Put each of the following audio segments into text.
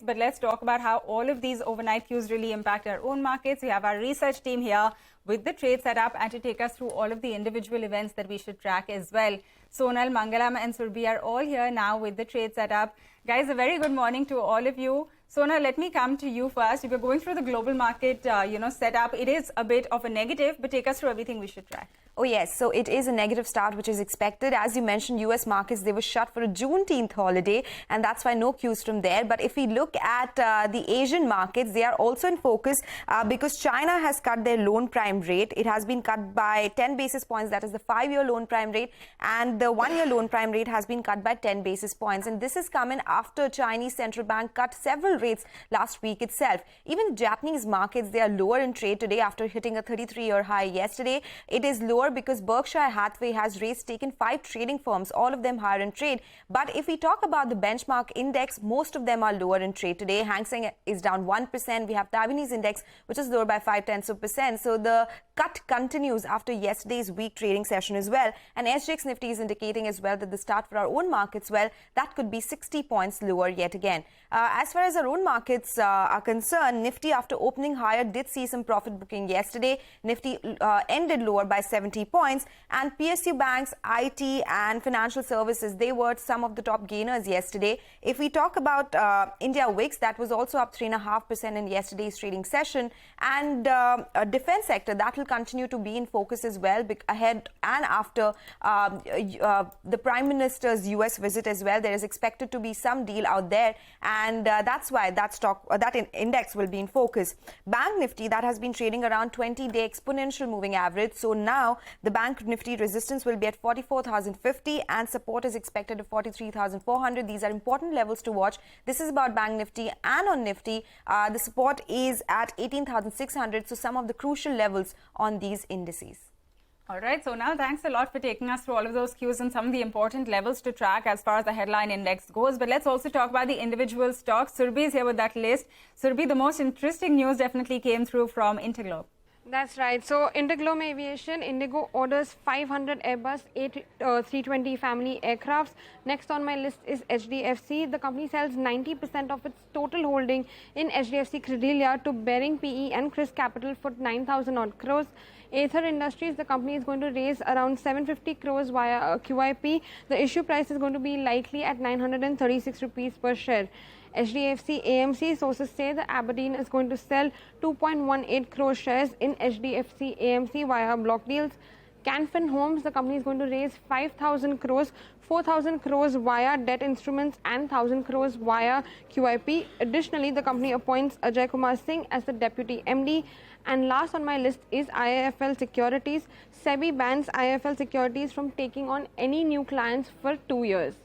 but let's talk about how all of these overnight cues really impact our own markets. We have our research team here with the trade setup and to take us through all of the individual events that we should track as well. Sonal, Mangalam and Surbhi are all here now with the trade setup. Guys, a very good morning to all of you. Sonal, let me come to you first. If you're going through the global market, setup, it is a bit of a negative, but take us through everything we should track. Oh yes, so it is a negative start which is expected. As you mentioned, US markets, they were shut for a Juneteenth holiday and that's why no cues from there. But if we look at the Asian markets, they are also in focus because China has cut their loan prime rate. It has been cut by 10 basis points, that is the 5-year loan prime rate, and the 1-year loan prime rate has been cut by 10 basis points. And this is coming after Chinese central bank cut several rates last week itself. Even Japanese markets, they are lower in trade today after hitting a 33-year high yesterday. It is lower because Berkshire Hathaway has raised stake in 5 trading firms, all of them higher in trade. But if we talk about the benchmark index, most of them are lower in trade today. Hang Seng is down 1%. We have Taiwanese index, which is lower by 0.5%. So the cut continues after yesterday's weak trading session as well. And SGX Nifty is indicating as well that the start for our own markets, well, that could be 60 points lower yet again. As far as our own markets are concerned, Nifty after opening higher did see some profit booking yesterday. Nifty ended lower by 70 points, and PSU banks, IT and financial services, they were some of the top gainers yesterday. If we talk about India Wix, that was also up 3.5% in yesterday's trading session, and defense sector, that will continue to be in focus as well ahead and after the Prime Minister's US visit as well. There is expected to be some deal out there, and that's why that index will be in focus. Bank Nifty, that has been trading around 20-day exponential moving average, so now the Bank Nifty resistance will be at 44,050 and support is expected at 43,400. These are important levels to watch. This is about Bank Nifty, and on Nifty, the support is at 18,600. So some of the crucial levels on these indices. All right, Sonal, thanks a lot for taking us through all of those cues and some of the important levels to track as far as the headline index goes. But let's also talk about the individual stocks. Surbhi is here with that list. Surbhi, the most interesting news definitely came through from Interglobe. That's right. So, Interglobe Aviation, Indigo orders 500 Airbus A320 family aircrafts. Next on my list is HDFC. The company sells 90% of its total holding in HDFC Credilia to Baring PE and Chris Capital for 9,000 odd crores. Aether Industries, the company is going to raise around 750 crores via QIP. The issue price is going to be likely at 936 rupees per share. HDFC AMC sources say that Aberdeen is going to sell 2.18 crore shares in HDFC AMC via block deals. Canfin Homes, the company is going to raise 5,000 crores, 4,000 crores via debt instruments and 1,000 crores via QIP. Additionally, the company appoints Ajay Kumar Singh as the deputy MD. And last on my list is IIFL Securities. SEBI bans IIFL Securities from taking on any new clients for 2 years.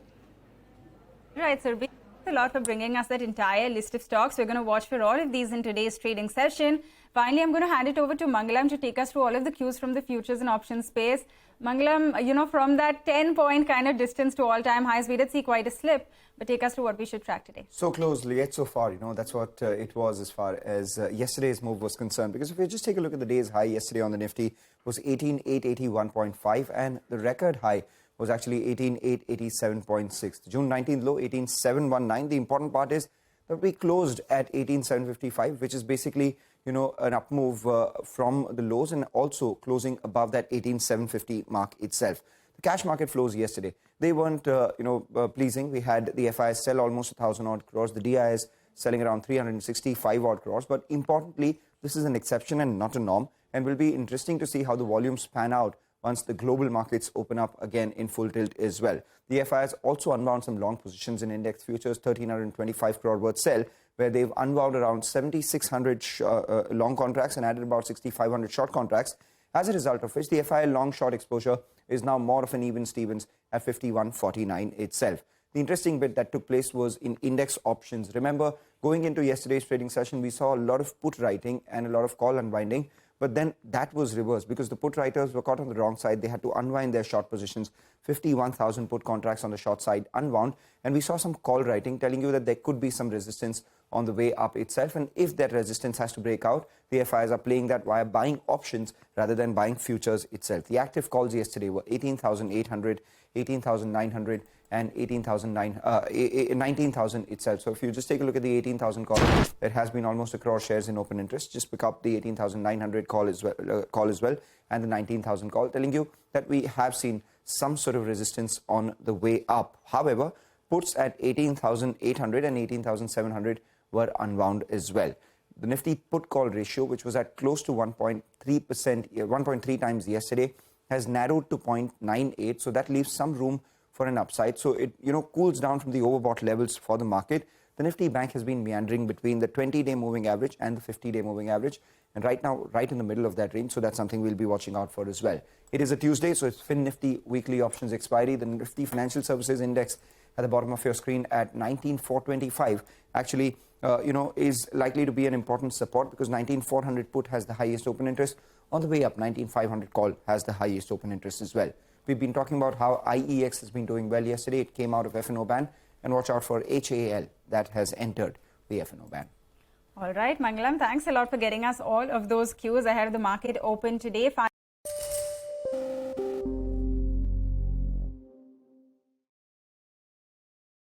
Right, Surbhi. A lot for bringing us that entire list of stocks. We're going to watch for all of these in today's trading session. Finally, I'm going to hand it over to Mangalam to take us through all of the cues from the futures and options space. Mangalam, from that 10-point kind of distance to all-time highs, we did see quite a slip. But take us through what we should track today. So closely, yet so far, that's what it was as far as yesterday's move was concerned. Because if we just take a look at the day's high yesterday on the Nifty was 18,881.5 and the record high was actually 18,887.6. The June 19th low, 18,719. The important part is that we closed at 18,755, which is basically, an up move from the lows and also closing above that 18,750 mark itself. The cash market flows yesterday, they weren't, pleasing. We had the FIs sell almost 1,000 odd crores, the DIs selling around 365 odd crores. But importantly, this is an exception and not a norm, and will be interesting to see how the volumes pan out once the global markets open up again in full tilt as well. The FIs also unwound some long positions in index futures, 1,325 crore worth sell, where they've unwound around 7,600 long contracts and added about 6,500 short contracts, as a result of which the FI long-short exposure is now more of an even Stevens at 51.49 itself. The interesting bit that took place was in index options. Remember, going into yesterday's trading session, we saw a lot of put writing and a lot of call unwinding. But then that was reversed because the put writers were caught on the wrong side. They had to unwind their short positions. 51,000 put contracts on the short side unwound. And we saw some call writing telling you that there could be some resistance on the way up itself. And if that resistance has to break out, the FIs are playing that via buying options rather than buying futures itself. The active calls yesterday were 18,800, 18,900 and 19,000 itself. So if you just take a look at the 18,000 call, it has been almost across shares in open interest. Just pick up the 18,900 call as well, and the 19,000 call, telling you that we have seen some sort of resistance on the way up. However, puts at 18,800 and 18,700 were unwound as well. The Nifty put call ratio, which was at close to 1.3 times yesterday, has narrowed to 0.98. So that leaves some room for an upside. So it cools down from the overbought levels for the market. The Nifty Bank has been meandering between the 20-day moving average and the 50-day moving average, and right now right in the middle of that range. So that's something we'll be watching out for as well. It is a Tuesday, so it's FinNifty weekly options expiry. The Nifty Financial Services Index at the bottom of your screen at 19,425 actually is likely to be an important support, because 19,400 put has the highest open interest. On the way up, 19,500 call has the highest open interest as well. We've been talking about how IEX has been doing well yesterday. It came out of F&O ban, and watch out for HAL that has entered the F&O ban. All right, Mangalam, thanks a lot for getting us all of those cues ahead of the market open today.